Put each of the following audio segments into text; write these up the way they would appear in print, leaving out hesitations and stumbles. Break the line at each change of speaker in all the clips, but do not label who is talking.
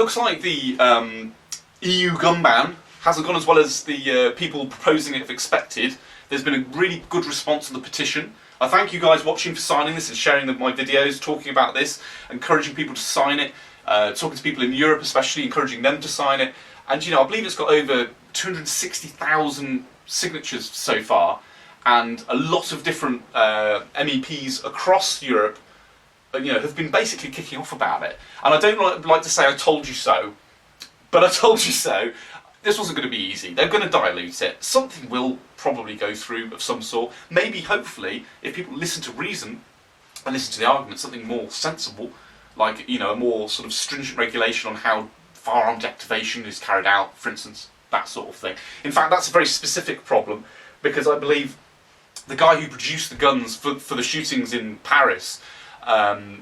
looks like the EU gun ban hasn't gone as well as the people proposing it have expected. There's been a really good response to the petition. I thank you guys watching for signing this and sharing my videos, talking about this, encouraging people to sign it, talking to people in Europe especially, encouraging them to sign it. And I believe it's got over 260,000 signatures so far, and a lot of different MEPs across Europe have been basically kicking off about it. And I don't like to say I told you so, but I told you so. This wasn't going to be easy. They're going to dilute it. Something will probably go through of some sort. Maybe, hopefully, if people listen to reason and listen to the argument, something more sensible, like a more sort of stringent regulation on how firearm deactivation is carried out, for instance, that sort of thing. In fact, that's a very specific problem, because I believe the guy who produced the guns for the shootings in Paris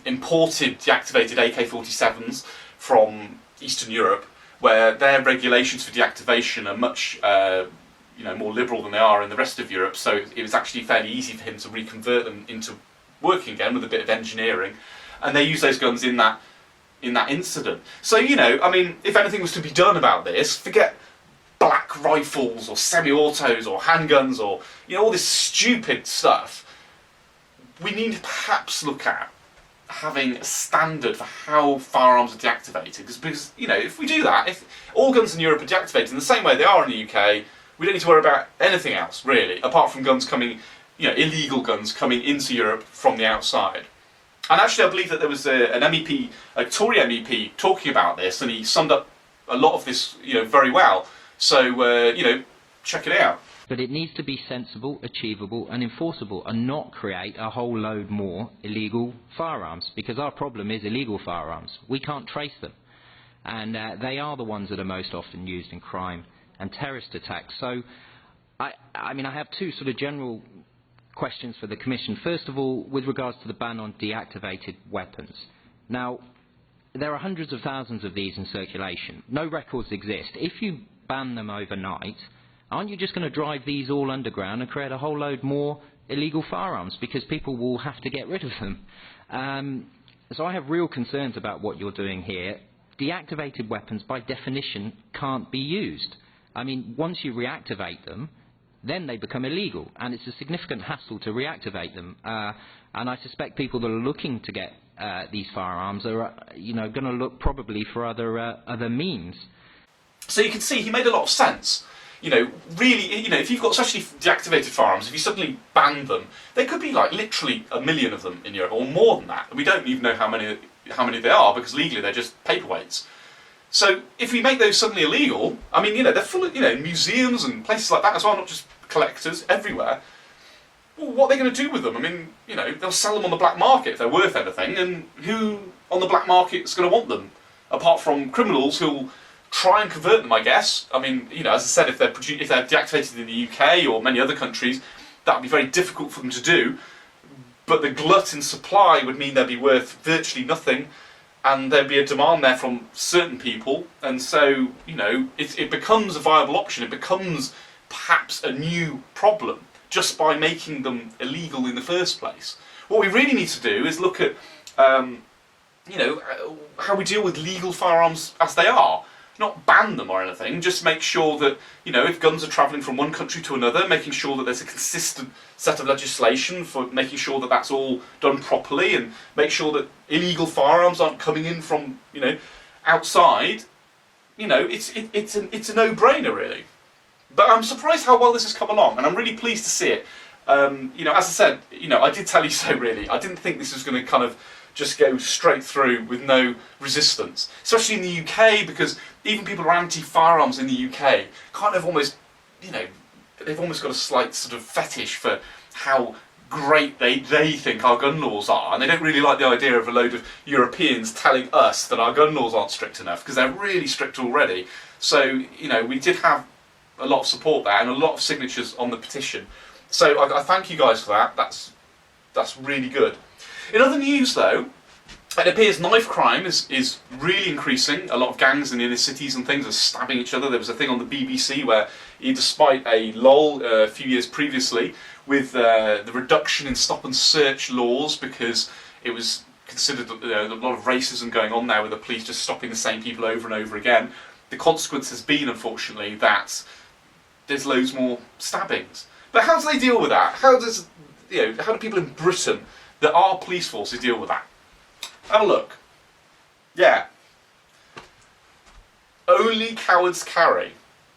imported deactivated AK-47s from Eastern Europe, where their regulations for deactivation are much more liberal than they are in the rest of Europe. So it was actually fairly easy for him to reconvert them into working again with a bit of engineering, and they used those guns in that incident. So I mean, if anything was to be done about this, forget black rifles or semi-autos or handguns or all this stupid stuff. We need to perhaps look at having a standard for how firearms are deactivated, because if we do that, if all guns in Europe are deactivated in the same way they are in the UK, we don't need to worry about anything else really, apart from guns coming, illegal guns coming into Europe from the outside. And actually, I believe that there was an MEP, a Tory MEP, talking about this, and he summed up a lot of this, very well. So check it out.
But it needs to be sensible, achievable and enforceable, and not create a whole load more illegal firearms, because our problem is illegal firearms. We can't trace them, and they are the ones that are most often used in crime and terrorist attacks. So I mean, I have two sort of general questions for the Commission. First of all, with regards to the ban on deactivated weapons. Now, there are hundreds of thousands of these in circulation. No records exist. If you ban them overnight, aren't you just going to drive these all underground and create a whole load more illegal firearms, because people will have to get rid of them? So I have real concerns about what you're doing here. Deactivated weapons, by definition, can't be used. I mean, once you reactivate them, then they become illegal, and it's a significant hassle to reactivate them. And I suspect people that are looking to get these firearms are, going to look probably for other means.
So you can see he made a lot of sense. Really, if you've got especially deactivated firearms, if you suddenly ban them, there could be like literally 1 million of them in Europe, or more than that. We don't even know how many there are, because legally they're just paperweights. So if we make those suddenly illegal, I mean, they're full of, museums and places like that as well, not just collectors, everywhere. Well, what are they going to do with them? I mean, they'll sell them on the black market if they're worth anything, and who on the black market is going to want them? Apart from criminals who'll try and convert them, I guess. I mean, as I said, if they're deactivated in the UK or many other countries, that would be very difficult for them to do. But the glut in supply would mean they'd be worth virtually nothing, and there'd be a demand there from certain people, and so it becomes a viable option. It becomes perhaps a new problem just by making them illegal in the first place. What we really need to do is look at how we deal with legal firearms as they are. Not ban them or anything, just make sure that, if guns are travelling from one country to another, making sure that there's a consistent set of legislation for making sure that that's all done properly, and make sure that illegal firearms aren't coming in from, outside. It's a no-brainer, really. But I'm surprised how well this has come along, and I'm really pleased to see it. As I said, I did tell you so, really. I didn't think this was going to kind of just go straight through with no resistance, especially in the UK, because even people who are anti-firearms in the UK kind of almost, they've almost got a slight sort of fetish for how great they think our gun laws are, and they don't really like the idea of a load of Europeans telling us that our gun laws aren't strict enough, because they're really strict already. So, we did have a lot of support there and a lot of signatures on the petition. So I thank you guys for that. That's really good. In other news, though, it appears knife crime is really increasing. A lot of gangs in inner cities and things are stabbing each other. There was a thing on the BBC where, despite a lull a few years previously, with the reduction in stop and search laws, because it was considered a lot of racism going on there with the police just stopping the same people over and over again. The consequence has been, unfortunately, that there's loads more stabbings. But how do they deal with that? How do people in Britain that are police forces deal with that? Have a look. Yeah. Only cowards carry.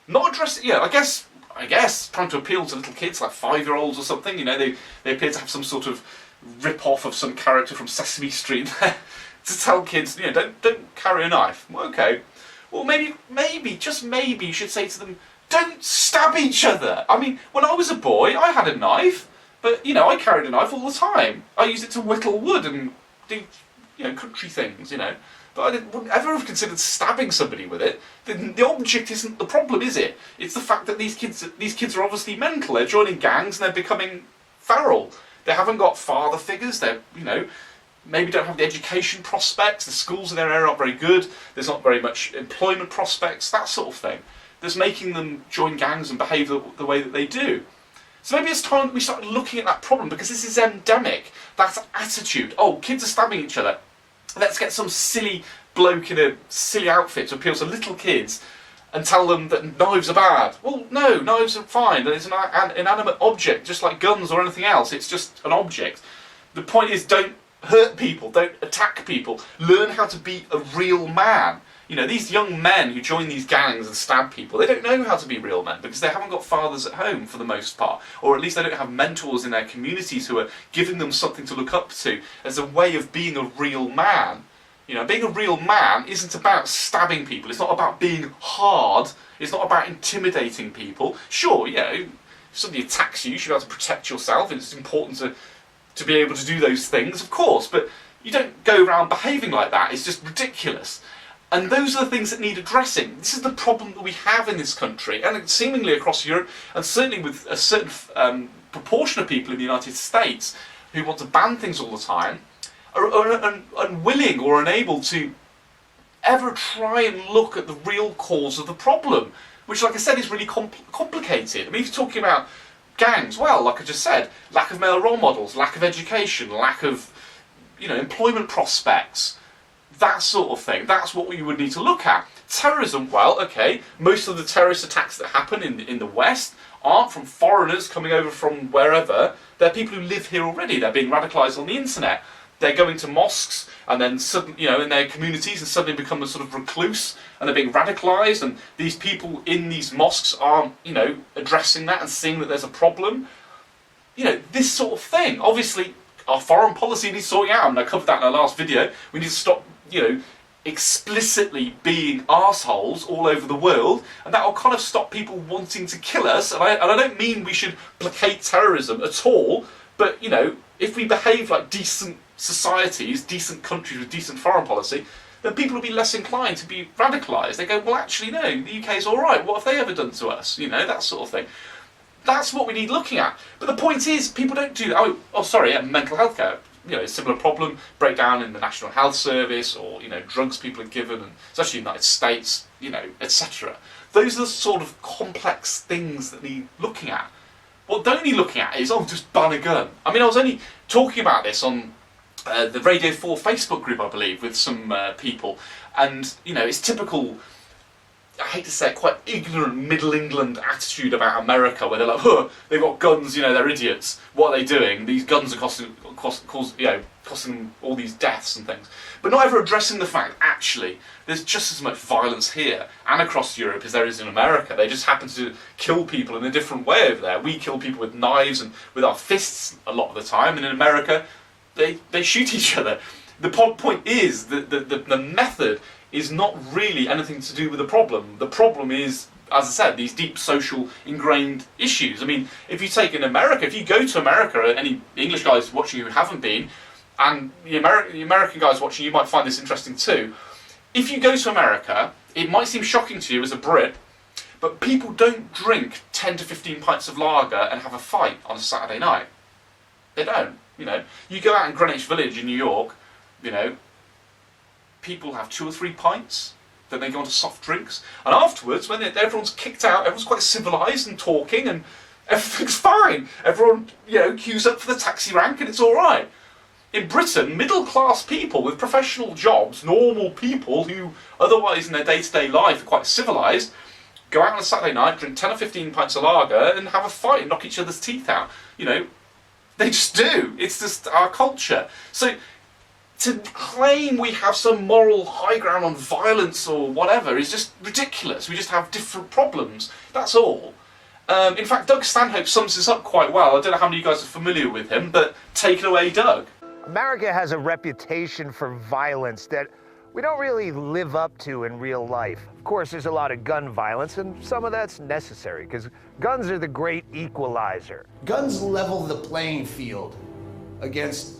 Not addressing. Yeah, I guess trying to appeal to little kids like 5-year-olds or something. You know, they appear to have some sort of rip-off of some character from Sesame Street there to tell kids, you know, don't carry a knife. Well, okay. Well, maybe, just maybe, you should say to them, don't stab each other. I mean, when I was a boy, I had a knife, but, you know, I carried a knife all the time. I used it to whittle wood and do, you know, country things, you know. But wouldn't ever have considered stabbing somebody with it. The object isn't the problem, is it? It's the fact that these kids are obviously mental. They're joining gangs and they're becoming feral. They haven't got father figures. They're, you know, maybe don't have the education prospects. The schools in their area aren't very good. There's not very much employment prospects, that sort of thing. That's making them join gangs and behave the way that they do. So maybe it's time that we start looking at that problem, because this is endemic. That attitude. Oh, kids are stabbing each other. Let's get some silly bloke in a silly outfit to appeal to little kids and tell them that knives are bad. Well, no, knives are fine. It's an inanimate object, just like guns or anything else. It's just an object. The point is, don't hurt people, don't attack people. Learn how to be a real man. You know, these young men who join these gangs and stab people, they don't know how to be real men because they haven't got fathers at home for the most part. Or at least they don't have mentors in their communities who are giving them something to look up to as a way of being a real man. You know, being a real man isn't about stabbing people. It's not about being hard. It's not about intimidating people. Sure, you know, if somebody attacks you, you should be able to protect yourself. It's important to be able to do those things, of course. But you don't go around behaving like that. It's just ridiculous. And those are the things that need addressing. This is the problem that we have in this country, and seemingly across Europe, and certainly with a certain proportion of people in the United States who want to ban things all the time, are unwilling or unable to ever try and look at the real cause of the problem, which, like I said, is really complicated. I mean, if you're talking about gangs, well, like I just said, lack of male role models, lack of education, lack of, you know, employment prospects, that sort of thing. That's what we would need to look at. Terrorism, well, okay, most of the terrorist attacks that happen in the West aren't from foreigners coming over from wherever. They're people who live here already. They're being radicalised on the internet. They're going to mosques and then suddenly, you know, in their communities and suddenly become a sort of recluse, and they're being radicalised, and these people in these mosques aren't, you know, addressing that and seeing that there's a problem. You know, this sort of thing. Obviously, our foreign policy needs sorting out, and I covered that in our last video. We need to stop, you know, explicitly being arseholes all over the world, and that will kind of stop people wanting to kill us. And I don't mean we should placate terrorism at all, but, you know, if we behave like decent societies, decent countries with decent foreign policy, then people will be less inclined to be radicalised. They go, well, actually, no, the UK's all right. What have they ever done to us? You know, that sort of thing. That's what we need looking at. But the point is, people don't do that. Oh, sorry, yeah, mental health care. You know, a similar problem, breakdown in the National Health Service, or, you know, drugs people are given, and especially in the United States, you know, etc. Those are the sort of complex things that need looking at. What don't need looking at is, just ban a gun. I mean, I was only talking about this on the Radio 4 Facebook group, I believe, with some people, and, you know, it's typical, I hate to say it, quite ignorant Middle England attitude about America, where they're like, huh, they've got guns, you know, they're idiots. What are they doing? These guns are costing all these deaths and things. But not ever addressing the fact, actually, there's just as much violence here and across Europe as there is in America. They just happen to kill people in a different way over there. We kill people with knives and with our fists a lot of the time, and in America, they shoot each other. The point is that the method is not really anything to do with the problem. The problem is, as I said, these deep social ingrained issues. I mean, if you take in America, if you go to America, any English guys watching who haven't been, and the American guys watching, you might find this interesting too. If you go to America, it might seem shocking to you as a Brit, but people don't drink 10 to 15 pints of lager and have a fight on a Saturday night. They don't, you know. You go out in Greenwich Village in New York, you know, people have 2 or 3 pints, then they go on to soft drinks, and afterwards, when everyone's kicked out, everyone's quite civilised and talking, and everything's fine. Everyone, you know, queues up for the taxi rank, and it's all right. In Britain, middle-class people with professional jobs, normal people who otherwise in their day-to-day life are quite civilised, go out on a Saturday night, drink 10 or 15 pints of lager and have a fight and knock each other's teeth out. You know, they just do. It's just our culture. So to claim we have some moral high ground on violence or whatever is just ridiculous. We just have different problems. That's all. In fact, Doug Stanhope sums this up quite well. I don't know how many of you guys are familiar with him, but take it away, Doug.
America has a reputation for violence that we don't really live up to in real life. Of course, there's a lot of gun violence, and some of that's necessary, because guns are the great equalizer.
Guns level the playing field against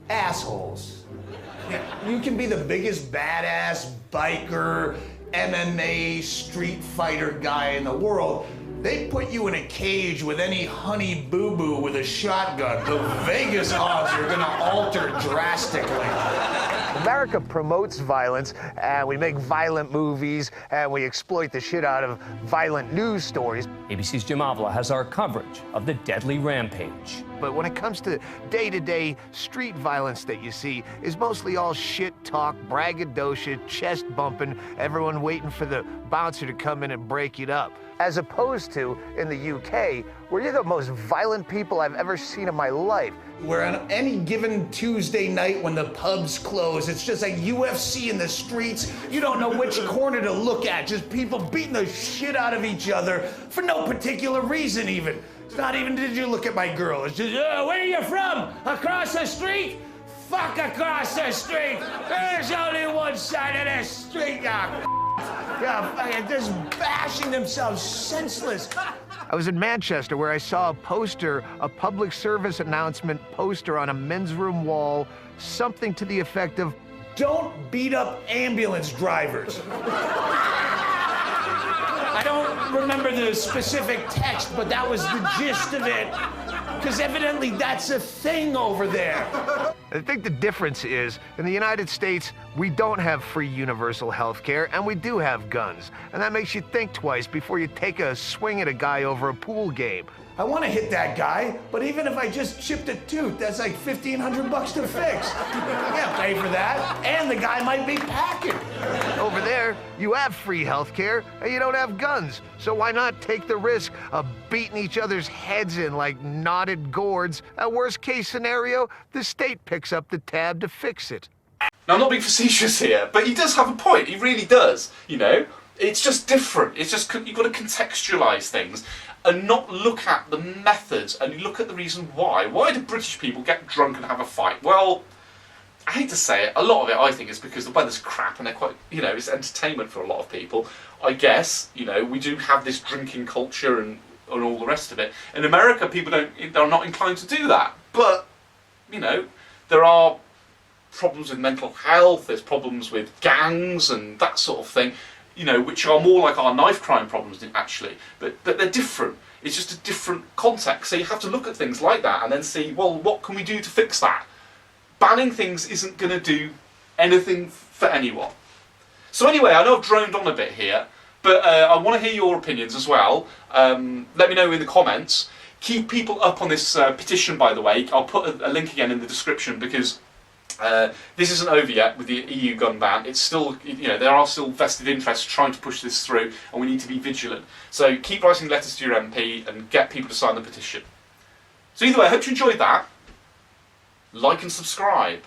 assholes. You can be the biggest badass biker, MMA, street fighter guy in the world. They put you in a cage with any honey boo-boo with a shotgun. The Vegas odds are gonna alter drastically.
America promotes violence, and we make violent movies, and we exploit the shit out of violent news stories.
ABC's Jim Avila has our coverage of the deadly rampage.
But when it comes to day-to-day street violence that you see, is mostly all shit talk, braggadocio, chest bumping, everyone waiting for the bouncer to come in and break it up. As opposed to in the UK, where you're the most violent people I've ever seen in my life.
Where on any given Tuesday night when the pubs close, it's just like UFC in the streets. You don't know which corner to look at. Just people beating the shit out of each other for no particular reason even. It's not even, did you look at my girl? It's just, where are you from? Across the street? Fuck across the street. There's only one side of the street. Yeah, fucking just bashing themselves senseless.
I was in Manchester where I saw a poster, a public service announcement poster on a men's room wall, something to the effect of,
"Don't beat up ambulance drivers." I don't remember the specific text, but that was the gist of it. Because evidently that's a thing over there.
I think the difference is, in the United States, we don't have free universal health care, and we do have guns. And that makes you think twice before you take a swing at a guy over a pool game.
I want to hit that guy, but even if I just chipped a tooth, that's like $1,500 to fix. I can't pay for that, and the guy might be packing.
Over there, you have free health care, and you don't have guns. So why not take the risk of beating each other's heads in like knotted gourds? At worst case scenario, the state picks up the tab to fix it.
Now, I'm not being facetious here, but he does have a point. He really does, you know. It's just different. It's just, you've got to contextualise things and not look at the methods and look at the reason why. Why do British people get drunk and have a fight? Well, I hate to say it, a lot of it I think is because the weather's crap and they're quite, you know, it's entertainment for a lot of people. I guess, you know, we do have this drinking culture and all the rest of it. In America, people they're not inclined to do that. But, you know, there are problems with mental health, there's problems with gangs and that sort of thing, you know, which are more like our knife crime problems actually, but they're different. It's just a different context. So you have to look at things like that and then see, well, what can we do to fix that? Banning things isn't going to do anything for anyone. So anyway, I know I've droned on a bit here, but I want to hear your opinions as well. Let me know in the comments. Keep people up on this petition, by the way. I'll put a link again in the description because this isn't over yet with the EU gun ban. It's still, you know, there are still vested interests trying to push this through, and we need to be vigilant. So keep writing letters to your MP and get people to sign the petition. So either way, I hope you enjoyed that. Like and subscribe.